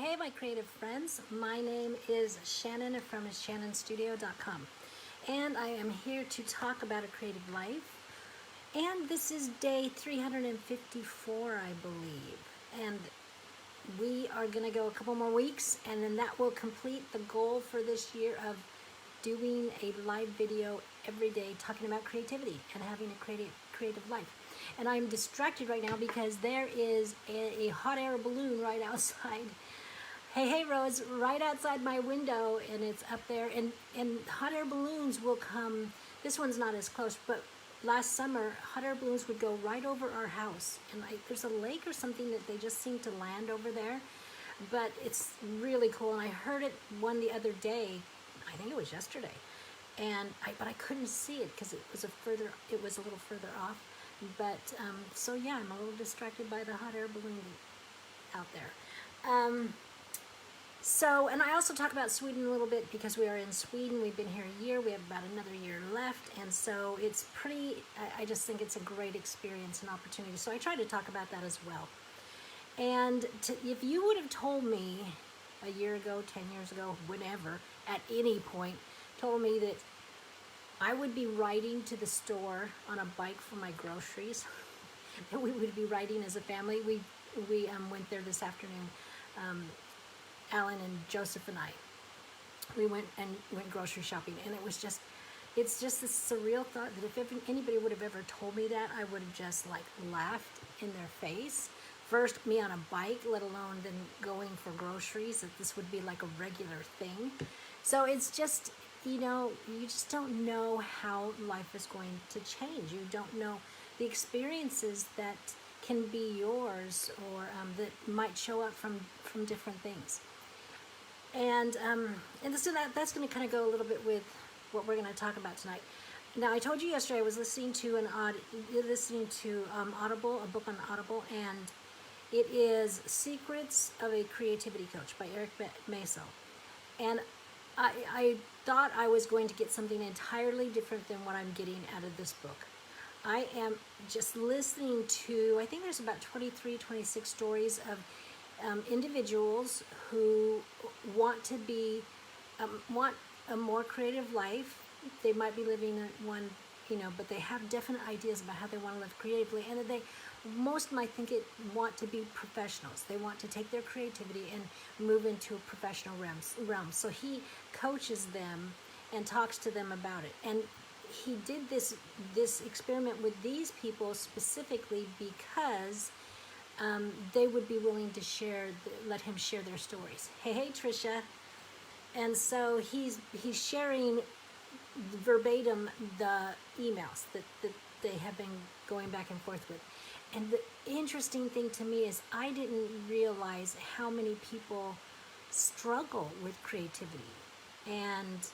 Hey, my creative friends. My name is Shannon from shannonstudio.com, and I am here to talk about a creative life. And this is day 354, I believe. And we are going to go a couple more weeks, and then that will complete the goal for this year of doing a live video every day talking about creativity and having a creative life. And I'm distracted right now because there is a hot air balloon right outside. Hey Rose, right outside my window, and it's up there, and hot air balloons will come. This one's not as close, but last summer hot air balloons would go right over our house, and there's a lake or something that they just seem to land over there, but it's really cool. And I heard it one the other day, I think it was yesterday, but I couldn't see it because it was a little further off. But so yeah, I'm a little distracted by the hot air balloon out there. So, and I also talk about Sweden a little bit because we are in Sweden. We've been here a year. We have about another year left. And so it's I just think it's a great experience and opportunity. So I try to talk about that as well. And if you would have told me a year ago, 10 years ago, whenever, at any point, told me that I would be riding to the store on a bike for my groceries, that we would be riding as a family. We went there this afternoon. Alan and Joseph and I, we went grocery shopping, and it's just this surreal thought that if anybody would have ever told me that, I would have just like laughed in their face. First, me on a bike, let alone then going for groceries, that this would be like a regular thing. So it's just, you just don't know how life is going to change. You don't know the experiences that can be yours, or that might show up from different things. And so that's going to kind of go a little bit with what we're going to talk about tonight. Now, I told you yesterday I was listening to Audible, a book on Audible, and it is Secrets of a Creativity Coach by Eric Maso. And I thought I was going to get something entirely different than what I'm getting out of this book. I am just listening to, I think there's about 23, 26 stories of individuals who want a more creative life. They might be living one, but they have definite ideas about how they want to live creatively, and that most of them, I think, want to be professionals. They want to take their creativity and move into a professional realm. So he coaches them and talks to them about it. And he did this experiment with these people specifically because they would be willing to let him share their stories. Hey, Trisha. And so he's sharing verbatim the emails that they have been going back and forth with. And the interesting thing to me is I didn't realize how many people struggle with creativity. And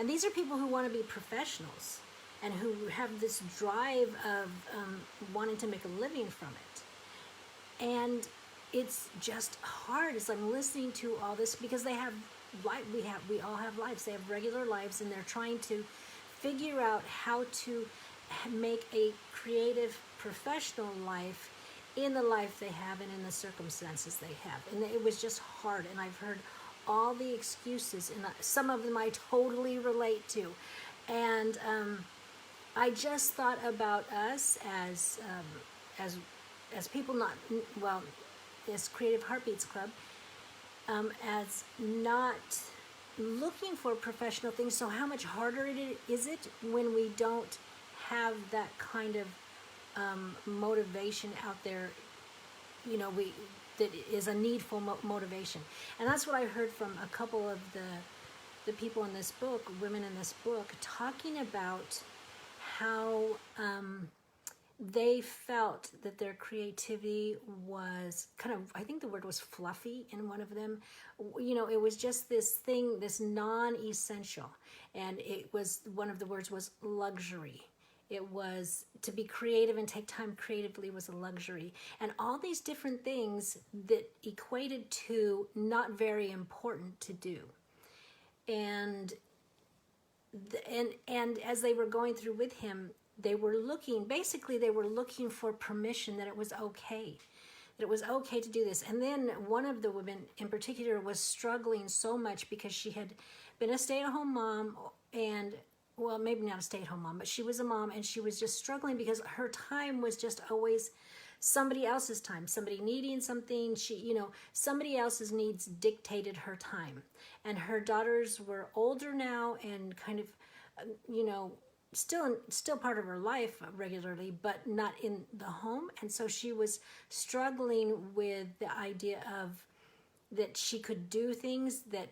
these are people who want to be professionals and who have this drive of wanting to make a living from it. And it's just hard as I'm listening to all this, because they have we all have lives. They have regular lives, and they're trying to figure out how to make a creative professional life in the life they have and in the circumstances they have. And it was just hard, and I've heard all the excuses, and some of them I totally relate to. And I just thought about us as people, as Creative Heartbeats Club, as not looking for professional things. So how much harder is it when we don't have that kind of motivation out there? That is a needful motivation. And that's what I heard from a couple of the people in this book, women in this book, talking about how they felt that their creativity was kind of, I think the word was fluffy in one of them. It was just this thing, this non-essential. And one of the words was luxury. It was to be creative and take time creatively was a luxury. And all these different things that equated to not very important to do. And as they were going through with him, they were looking for permission that it was okay, that it was okay to do this. And then one of the women in particular was struggling so much because she had been a stay-at-home mom, and well, maybe not a stay-at-home mom, but she was a mom, and she was just struggling because her time was just always somebody else's time, somebody needing something. Somebody else's needs dictated her time. And her daughters were older now and kind of, still part of her life regularly, but not in the home. And so she was struggling with the idea of that she could do things that,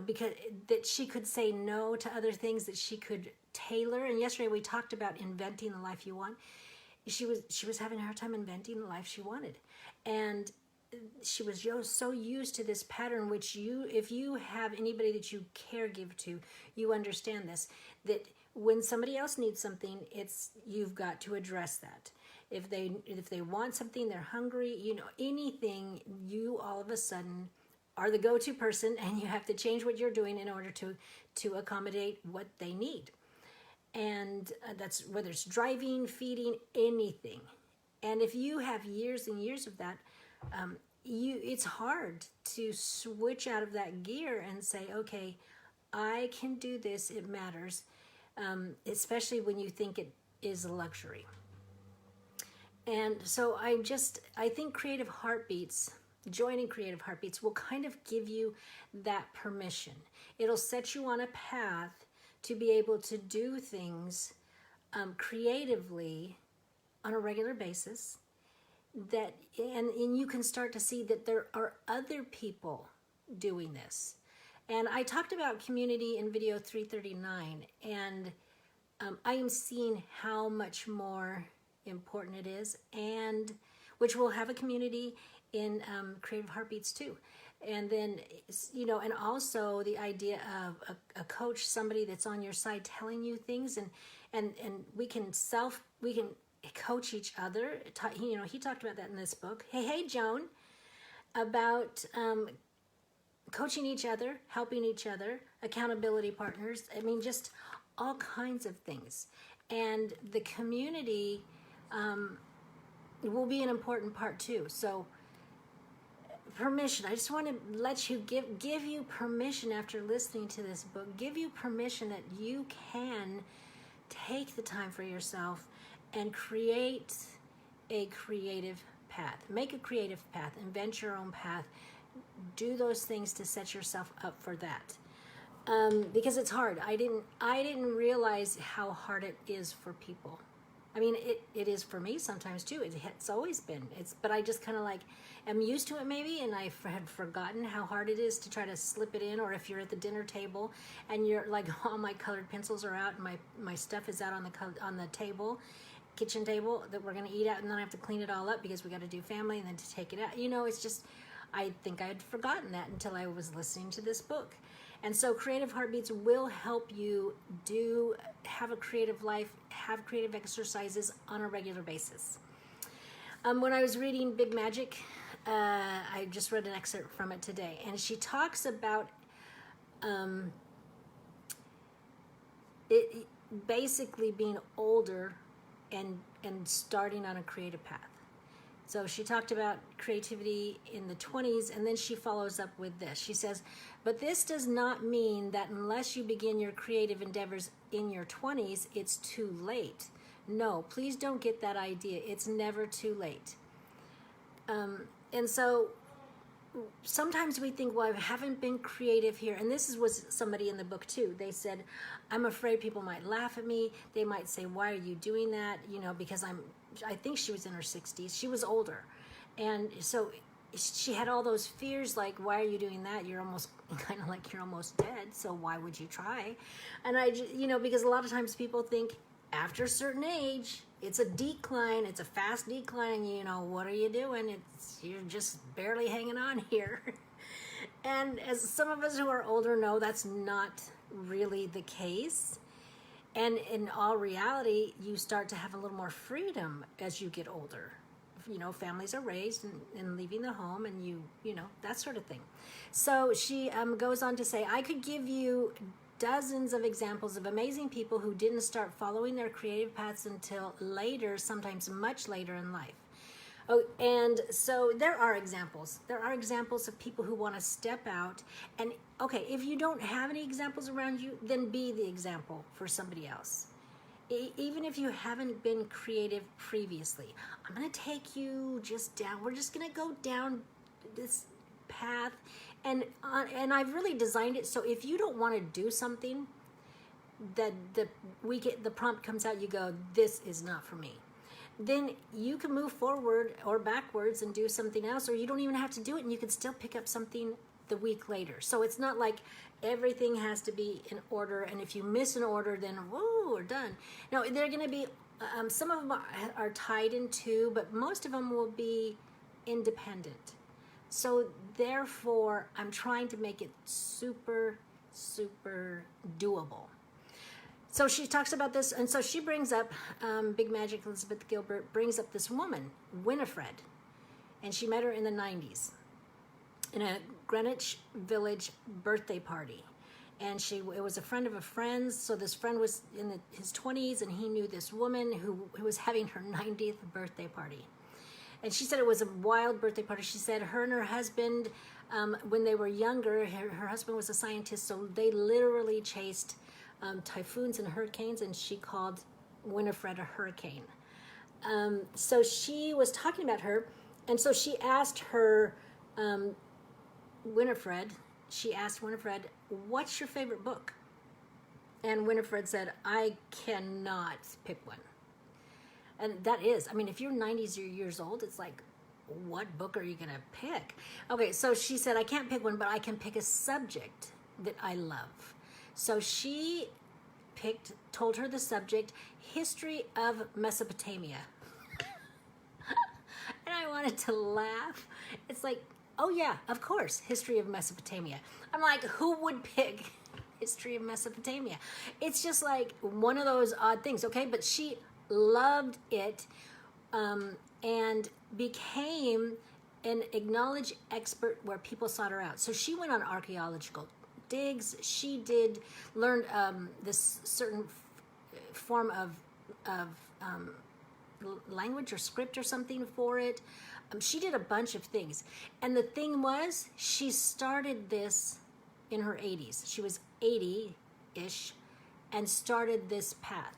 because that she could say no to other things, that she could tailor. And yesterday we talked about inventing the life you want. She was having a hard time inventing the life she wanted. And she was so used to this pattern, which if you have anybody that you caregive to, you understand this, that when somebody else needs something, you've got to address that. If they want something, they're hungry, anything, you all of a sudden are the go-to person, and you have to change what you're doing in order to accommodate what they need. And that's whether it's driving, feeding, anything. And if you have years and years of that, it's hard to switch out of that gear and say, okay, I can do this, it matters, especially when you think it is a luxury. And so I think Creative Heartbeats, joining Creative Heartbeats will kind of give you that permission. It'll set you on a path to be able to do things creatively on a regular basis, and you can start to see that there are other people doing this. And I talked about community in video 339, and I am seeing how much more important it is, and which will have a community in Creative Heartbeats too. And then, and also the idea of a coach, somebody that's on your side telling you things, and we can coach each other. He talked about that in this book. Hey, Joan, about coaching each other, helping each other, accountability partners. I mean, just all kinds of things. And the community will be an important part too. So permission. I just want to let you give you permission after listening to this book. Give you permission that you can take the time for yourself and create a creative path. Make a creative path. Invent your own path. Do those things to set yourself up for that. Because it's hard. I didn't realize how hard it is for people. I mean, it is for me sometimes too. It's always been. But I just kind of am used to it maybe, and I had forgotten how hard it is to try to slip it in. Or if you're at the dinner table and you're like, all my colored pencils are out, and my stuff is out on the table, kitchen table that we're gonna eat at, and then I have to clean it all up because we got to do family and then to take it out. It's just, I think I had forgotten that until I was listening to this book. And so Creative Heartbeats will help you have a creative life, have creative exercises on a regular basis. When I was reading Big Magic, I just read an excerpt from it today, and she talks about it basically being older and starting on a creative path. So she talked about creativity in the 20s, and then she follows up with this. She says, but this does not mean that unless you begin your creative endeavors in your 20s, it's too late. No, please don't get that idea. It's never too late. And so sometimes we think, well, I haven't been creative here. And this was somebody in the book too. They said, I'm afraid people might laugh at me. They might say, why are you doing that? Because I think she was in her 60s. She was older. And so she had all those fears, like, why are you doing that? You're almost kind of like you're almost dead. So why would you try? And because a lot of times people think after a certain age, it's a decline. It's a fast decline. What are you doing? You're just barely hanging on here. And as some of us who are older know, that's not really the case. And in all reality, you start to have a little more freedom as you get older. Families are raised and leaving the home, and that sort of thing. So she goes on to say, I could give you dozens of examples of amazing people who didn't start following their creative paths until later, sometimes much later in life. Oh, and so there are examples. There are examples of people who want to step out. And okay, if you don't have any examples around you, then be the example for somebody else. Even if you haven't been creative previously, I'm going to take you just down. We're just going to go down this path, and I've really designed it so if you don't want to do something, that the prompt comes out, you go, this is not for me. Then you can move forward or backwards and do something else, or you don't even have to do it, and you can still pick up something the week later. So it's not like everything has to be in order, and if you miss an order, then whoa, we're done. No, they're going to be, some of them are tied in two, but most of them will be independent. So therefore, I'm trying to make it super, super doable. So she talks about this, and so she brings up, Big Magic Elizabeth Gilbert brings up this woman, Winifred, and she met her in the 90s in a Greenwich Village birthday party. And it was a friend of a friend's, so this friend was in his 20s, and he knew this woman who was having her 90th birthday party. And she said it was a wild birthday party. She said her and her husband, when they were younger, her husband was a scientist, so they literally chased typhoons and hurricanes, and she called Winifred a hurricane. So she was talking about her, and so she asked her, Winifred, what's your favorite book? And Winifred said, I cannot pick one. And that is, I mean, if you're 90 years old, it's like, what book are you going to pick? Okay, so she said, I can't pick one, but I can pick a subject that I love. So she told her the subject, History of Mesopotamia. And I wanted to laugh. It's like, oh yeah, of course, History of Mesopotamia. I'm like, who would pick History of Mesopotamia? It's just like one of those odd things, okay? But she loved it and became an acknowledged expert where people sought her out. So she went on archaeological digs. She learned this certain form of language or script or something for it. She did a bunch of things. And the thing was, she started this in her 80s. She was 80-ish and started this path.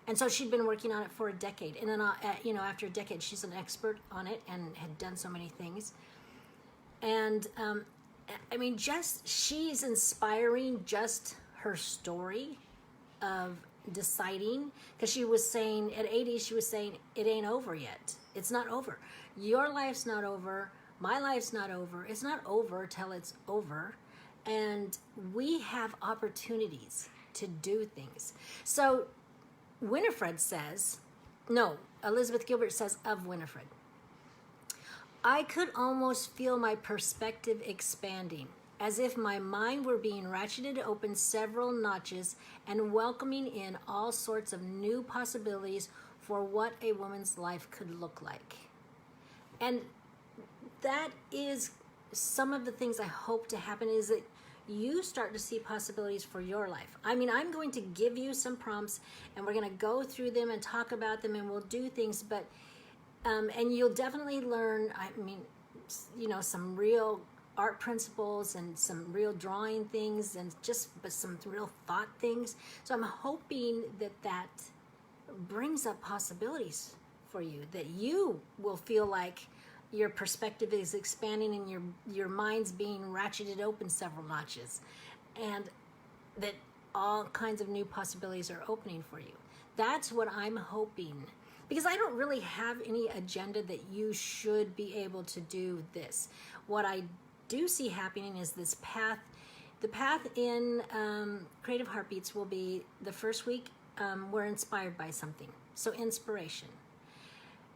And so she'd been working on it for a decade. And then, after a decade, she's an expert on it and had done so many things. And, I mean, she's inspiring, just her story of deciding, because she was saying, at 80, she was saying, it ain't over yet. It's not over. Your life's not over. My life's not over. It's not over till it's over. And we have opportunities to do things. So Elizabeth Gilbert says of Winifred, I could almost feel my perspective expanding, as if my mind were being ratcheted open several notches and welcoming in all sorts of new possibilities for what a woman's life could look like. And that is some of the things I hope to happen, is that you start to see possibilities for your life. I mean, I'm going to give you some prompts, and we're going to go through them and talk about them, and we'll do things, but and you'll definitely learn, some real art principles and some real drawing things, and but some real thought things. So I'm hoping that brings up possibilities for you, that you will feel like your perspective is expanding and your mind's being ratcheted open several notches, and that all kinds of new possibilities are opening for you. That's what I'm hoping, because I don't really have any agenda that you should be able to do this. What I do see happening is this path. The path in Creative Heartbeats will be the first week, we're inspired by something. So inspiration.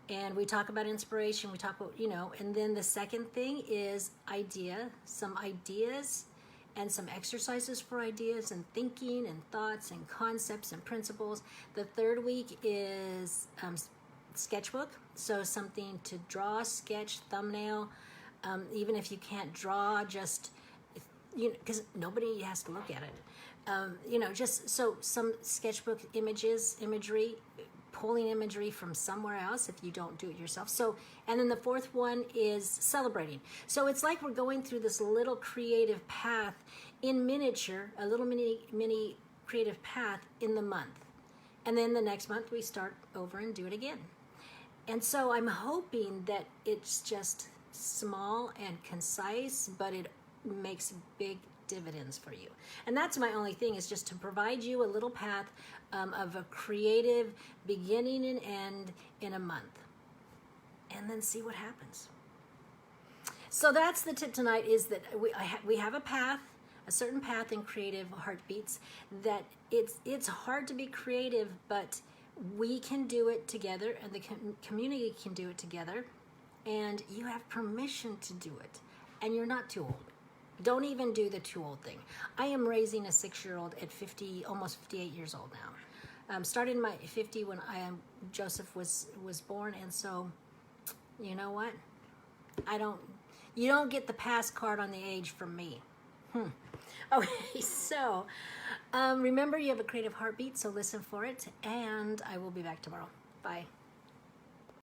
And we talk about inspiration, we talk about, and then the second thing is some ideas and some exercises for ideas and thinking and thoughts and concepts and principles. The third week is sketchbook, so something to draw, sketch, thumbnail, even if you can't draw, just, because nobody has to look at it. Just so some sketchbook imagery, pulling imagery from somewhere else if you don't do it yourself. So, and then the fourth one is celebrating. So it's like we're going through this little creative path in miniature, a little mini creative path in the month. And then the next month we start over and do it again. And so I'm hoping that it's just small and concise, but it makes big dividends for you. And that's my only thing, is just to provide you a little path of a creative beginning and end in a month, and then see what happens. So that's the tip tonight, is that we have a path, a certain path in Creative Heartbeats, that it's hard to be creative, but we can do it together, and the community can do it together, and you have permission to do it, and you're not too old. Don't even do the too old thing. I am raising a 6-year-old at 50, almost 58 years old now. Started in my 50 when Joseph was born, and so, you know what? You don't get the pass card on the age from me. Okay, so remember, you have a creative heartbeat, so listen for it, and I will be back tomorrow. Bye.